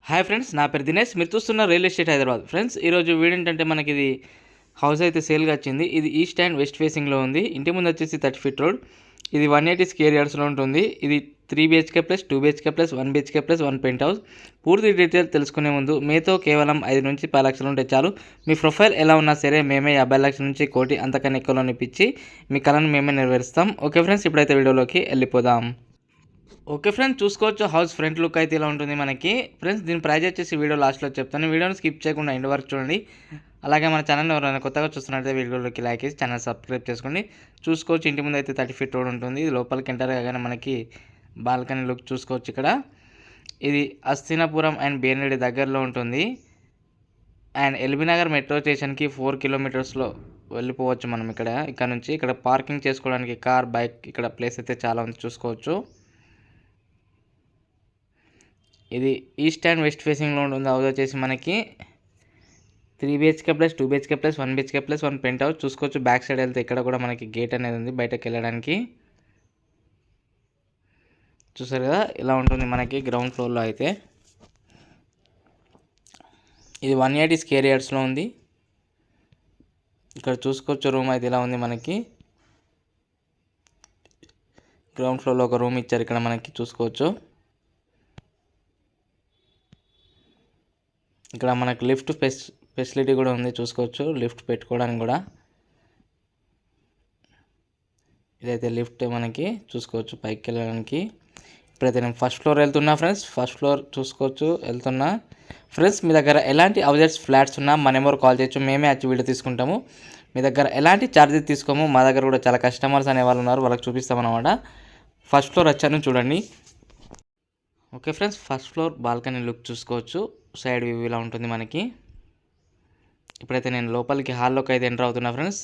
Hi friends, నా పేరు దినేష్. మీరు చూస్తున్న రియల్ ఎస్టేట్ హైదరాబాద్. ఫ్రెండ్స్, ఈరోజు వీడియో ఏంటంటే మనకి ఇది హౌస్ అయితే సేల్గా వచ్చింది. ఇది ఈస్ట్ అండ్ వెస్ట్ ఫేసింగ్లో ఉంది. ఇంటి ముందు వచ్చేసి 30 ఫీట్ రోడ్. ఇది 180 స్క్వేర్ యార్డ్స్లో ఉంటుంది. ఇది 3 BHK plus 2 BHK plus 1 BHK plus 1 penthouse. పూర్తి డీటెయిల్ తెలుసుకునే ముందు మీతో కేవలం 5 నుంచి 10 లక్షలు ఉంటే చాలు. మీ ప్రొఫైల్ ఎలా ఉన్నా సరే మేమే 50 లక్షల నుంచి కోటి అంతకన్నా ఎక్కువలో ఇప్పించి మీ కళను మేమే నెరవేరుస్తాం. ఓకే ఫ్రెండ్స్, ఇప్పుడైతే వీడియోలోకి వెళ్ళిపోదాం. ఓకే ఫ్రెండ్స్, చూసుకోవచ్చు హౌస్ ఫ్రంట్ లుక్ అయితే ఇలా ఉంటుంది మనకి. ఫ్రెండ్స్, దీని ప్రైస్ వచ్చేసి వీడియో లాస్ట్లో చెప్తాను. వీడియోని స్కిప్ చేయకుండా ఎండ్ వరకు చూడండి. అలాగే మన ఛానల్ ఎవరైనా కొత్తగా చూస్తున్నట్లయితే వీడియోలోకి లైక్ చేసి ఛానల్ సబ్స్క్రైబ్ చేసుకోండి. చూసుకోవచ్చు ఇంటి ముందు అయితే 30 ఫీట్ రోడ్ ఉంటుంది. ఇది లోపలికి ఎంటర్ కాగానే మనకి బాల్కనీ లుక్ చూసుకోవచ్చు. ఇక్కడ ఇది హస్తినాపురం అండ్ బేర్నెడి దగ్గరలో ఉంటుంది. అండ్ ఎల్బీ నగర్ మెట్రో స్టేషన్కి 4 కిలోమీటర్స్లో వెళ్ళిపోవచ్చు మనం. ఇక్కడ నుంచి ఇక్కడ పార్కింగ్ చేసుకోవడానికి కార్, బైక్ ఇక్కడ ప్లేస్ అయితే చాలా ఉంది చూసుకోవచ్చు. ఇది ఈస్ట్ అండ్ వెస్ట్ ఫేసింగ్లో ఉంటుంది. హౌస్ వచ్చేసి మనకి 3 BHK plus 2 BHK plus 1 BHK plus 1 penthouse. చూసుకోవచ్చు బ్యాక్ సైడ్ వెళ్తే ఇక్కడ కూడా మనకి గేట్ అనేది ఉంది బయటకు వెళ్ళడానికి. చూసారు కదా, ఇలా ఉంటుంది మనకి గ్రౌండ్ ఫ్లోర్లో అయితే. ఇది 180 స్క్వేర్ యార్డ్స్లో ఉంది. ఇక్కడ చూసుకోవచ్చు రూమ్ అయితే ఇలా ఉంది మనకి. గ్రౌండ్ ఫ్లోర్లో ఒక రూమ్ ఇచ్చారు ఇక్కడ మనకి చూసుకోవచ్చు. ఇక్కడ మనకు లిఫ్ట్ ఫెసిలిటీ కూడా ఉంది చూసుకోవచ్చు, లిఫ్ట్ పెట్టుకోవడానికి కూడా. ఇదైతే లిఫ్ట్ మనకి చూసుకోవచ్చు పైకి వెళ్ళడానికి. ఇప్పుడైతే నేను ఫస్ట్ ఫ్లోర్ వెళ్తున్నా ఫ్రెండ్స్. ఫస్ట్ ఫ్లోర్ చూసుకోవచ్చు వెళ్తున్నా. ఫ్రెండ్స్, మీ దగ్గర ఎలాంటి హౌజెస్ ఫ్లాట్స్ ఉన్నా మా నెంబర్ కాల్ చేయొచ్చు, మేమే వచ్చి వీడియో తీసుకుంటాము. మీ దగ్గర ఎలాంటి ఛార్జెస్ తీసుకోము. మా దగ్గర కూడా చాలా కస్టమర్స్ అనే వాళ్ళు ఉన్నారు, వాళ్ళకి చూపిస్తామన్నమాట. ఫస్ట్ ఫ్లోర్ వచ్చాను చూడండి. Okay friends, first floor balcony look చూసుకోవచ్చు. సైడ్ వ్యూ ఇలా ఉంటుంది మనకి. ఇప్పుడైతే నేను లోపలికి హాల్లోకి అయితే ఎంటర్ అవుతున్నా ఫ్రెండ్స్.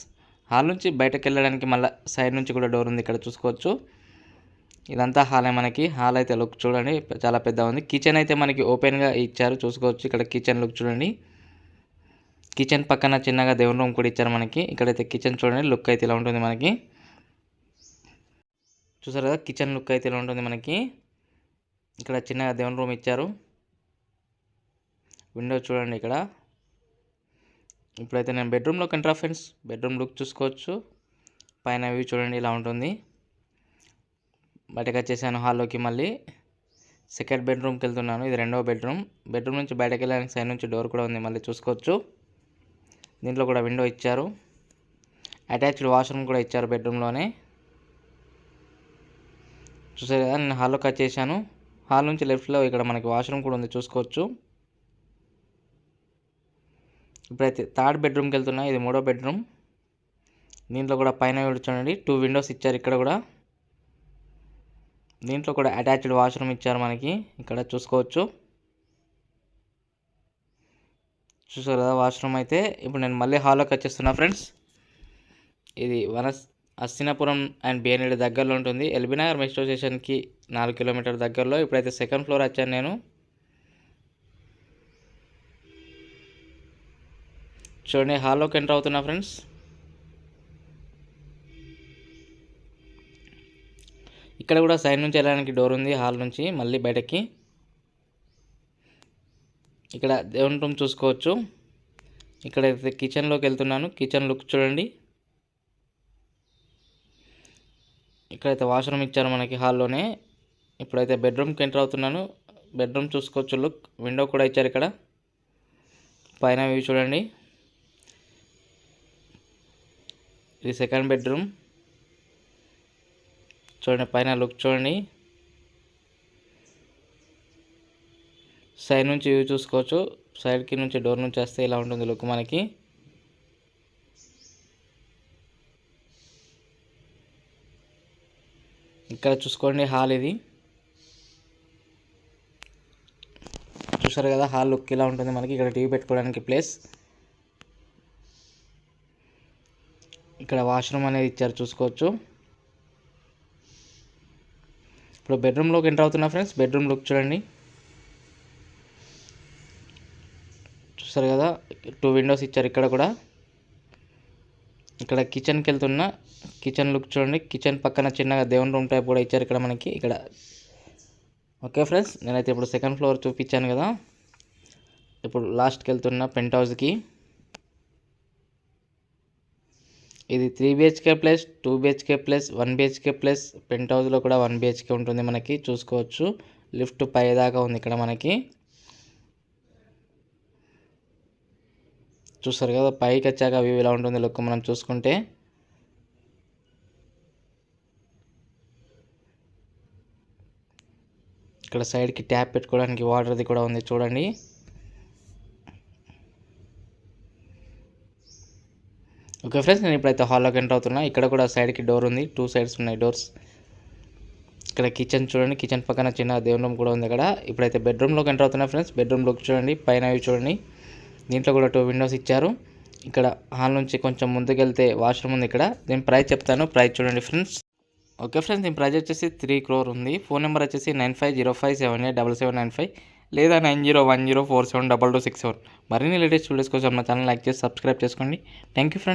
హాల్ నుంచి బయటకు వెళ్ళడానికి మళ్ళీ సైడ్ నుంచి కూడా డోర్ ఉంది ఇక్కడ చూసుకోవచ్చు. ఇదంతా హాలే మనకి. హాల్ అయితే లుక్ చూడండి చాలా పెద్ద ఉంది. కిచెన్ అయితే మనకి ఓపెన్గా ఇచ్చారు చూసుకోవచ్చు. ఇక్కడ కిచెన్ లుక్ చూడండి. కిచెన్ పక్కన చిన్నగా దేవుని రూమ్ కూడా ఇచ్చారు మనకి. ఇక్కడైతే కిచెన్ చూడండి లుక్ అయితే ఇలా ఉంటుంది మనకి. చూసారు కదా, కిచెన్ లుక్ అయితే ఇలా ఉంటుంది మనకి. ఇక్కడ చిన్నగా దేవుని రూమ్ ఇచ్చారు. విండో చూడండి ఇక్కడ. ఇప్పుడైతే నేను బెడ్రూమ్లోకి ఎంటర్ ఫ్రెండ్స్. బెడ్రూమ్ లుక్ చూసుకోవచ్చు. పైన వ్యూ చూడండి ఇలా ఉంటుంది. బయటకు వచ్చేసాను హాల్లోకి. మళ్ళీ సెకండ్ బెడ్రూమ్కి వెళ్తున్నాను. ఇది రెండవ బెడ్రూమ్. బెడ్రూమ్ నుంచి బయటకు వెళ్ళడానికి సైడ్ నుంచి డోర్ కూడా ఉంది మళ్ళీ చూసుకోవచ్చు. దీంట్లో కూడా విండో ఇచ్చారు. అటాచ్డ్ వాష్రూమ్ కూడా ఇచ్చారు బెడ్రూమ్లోనే. చూసారు కదా, నేను హాల్లోకి వచ్చేసాను. హాల్ నుంచి లెఫ్ట్లో ఇక్కడ మనకి వాష్రూమ్ కూడా ఉంది చూసుకోవచ్చు. ఇప్పుడైతే థర్డ్ బెడ్రూమ్కి వెళ్తున్నా. ఇది మూడో బెడ్రూమ్. దీంట్లో కూడా పైన చూడండి 2 విండోస్ ఇచ్చారు ఇక్కడ కూడా. దీంట్లో కూడా అటాచ్డ్ వాష్రూమ్ ఇచ్చారు మనకి ఇక్కడ చూసుకోవచ్చు. చూసారు కదా వాష్రూమ్ అయితే. ఇప్పుడు నేను మళ్ళీ హాల్లోకి వచ్చేస్తున్నా ఫ్రెండ్స్. ఇది హస్తినాపురం అండ్ బేర్నెడి దగ్గరలో ఉంటుంది. ఎల్బీ నగర్ మెట్రో స్టేషన్కి 4 కిలోమీటర్ దగ్గరలో. ఇప్పుడైతే సెకండ్ ఫ్లోర్ వచ్చాను నేను. చూడండి హాల్లోకి ఎంటర్ అవుతున్నా ఫ్రెండ్స్. ఇక్కడ కూడా సైడ్ నుంచి వెళ్ళడానికి డోర్ ఉంది హాల్ నుంచి మళ్ళీ బయటకి. ఇక్కడ దేవుని రూమ్ చూసుకోవచ్చు. ఇక్కడైతే కిచెన్లోకి వెళ్తున్నాను. కిచెన్ లుక్ చూడండి. ఇక్కడైతే వాష్రూమ్ ఇచ్చారు మనకి హాల్లోనే. ఇప్పుడైతే బెడ్రూమ్కి ఎంటర్ అవుతున్నాను. బెడ్రూమ్ చూసుకోవచ్చు లుక్. విండో కూడా ఇచ్చారు ఇక్కడ. పైన వ్యూ చూడండి. ఇది సెకండ్ బెడ్రూమ్. చూడండి పైన లుక్ చూడండి. సైడ్ నుంచి వ్యూ చూసుకోవచ్చు. సైడ్కి నుంచి డోర్ నుంచి వస్తే ఇలా ఉంటుంది లుక్ మనకి. ఇక్కడ చూసుకోండి హాల్ ఇది. చూసారు కదా హాల్ లుక్ ఇలా ఉంటుంది మనకి. ఇక్కడ టీవీ పెట్టుకోవడానికి ప్లేస్. ఇక్కడ వాష్రూమ్ అనేది ఇచ్చారు చూసుకోవచ్చు. ఇప్పుడు బెడ్రూమ్లోకి ఎంటర్ అవుతున్నా ఫ్రెండ్స్. బెడ్రూమ్ లుక్ చూడండి. చూసారు కదా 2 విండోస్ ఇచ్చారు ఇక్కడ కూడా. ఇక్కడ కిచెన్కి వెళ్తున్నా. కిచెన్ లుక్ చూడండి. కిచెన్ పక్కన చిన్నగా దేవుని రూమ్ టైప్ కూడా ఇచ్చారు ఇక్కడ మనకి. ఇక్కడ ఓకే ఫ్రెండ్స్, నేనైతే ఇప్పుడు సెకండ్ ఫ్లోర్ చూపించాను కదా. ఇప్పుడు లాస్ట్కి వెళ్తున్న పెంట్ హౌస్కి. ఇది 3 BHK plus 2 BHK plus 1 BHK plus పెంట్ హౌస్లో కూడా 1 BHK ఉంటుంది. మనకి చూసుకోవచ్చు లిఫ్ట్ పై దాకా ఉంది ఇక్కడ మనకి. చూస్తారు కదా పైకి వచ్చాక వ్యూ ఇలా ఉంటుంది లుక్ మనం చూసుకుంటే. ఇక్కడ సైడ్కి ట్యాప్ పెట్టుకోవడానికి వాటర్ది కూడా ఉంది చూడండి. ఓకే ఫ్రెండ్స్, నేను ఇప్పుడైతే హాల్లోకి ఎంటర్ అవుతున్నా. ఇక్కడ కూడా సైడ్కి డోర్ ఉంది, 2 సైడ్స్ ఉన్నాయి డోర్స్. ఇక్కడ కిచెన్ చూడండి, కిచెన్ పక్కన చిన్న దేవుని రూమ్ కూడా ఉంది అక్కడ. ఇప్పుడైతే బెడ్రూమ్లోకి ఎంటర్ అవుతున్నా ఫ్రెండ్స్. బెడ్రూమ్లోకి చూడండి, పైన అవి చూడండి. దీంట్లో కూడా 2 విండోస్ ఇచ్చారు. ఇక్కడ హాల్ నుంచి కొంచెం ముందుకెళ్తే వాష్రూమ్ ఉంది. ఇక్కడ దీని ప్రైస్ చెప్తాను, ప్రైస్ చూడండి ఫ్రెండ్స్. ఓకే ఫ్రెండ్స్, దీని ప్రైస్ వచ్చేసి 3 crore ఉంది. ఫోన్ నెంబర్ వచ్చేసి 9505787795 లేదా 9010472267. మరిన్ని లేటెస్ట్ వీడియోస్ కోసం నా ఛానల్ లైక్ చేసి సబ్స్క్రైబ్ చేసుకోండి. Thank you friends.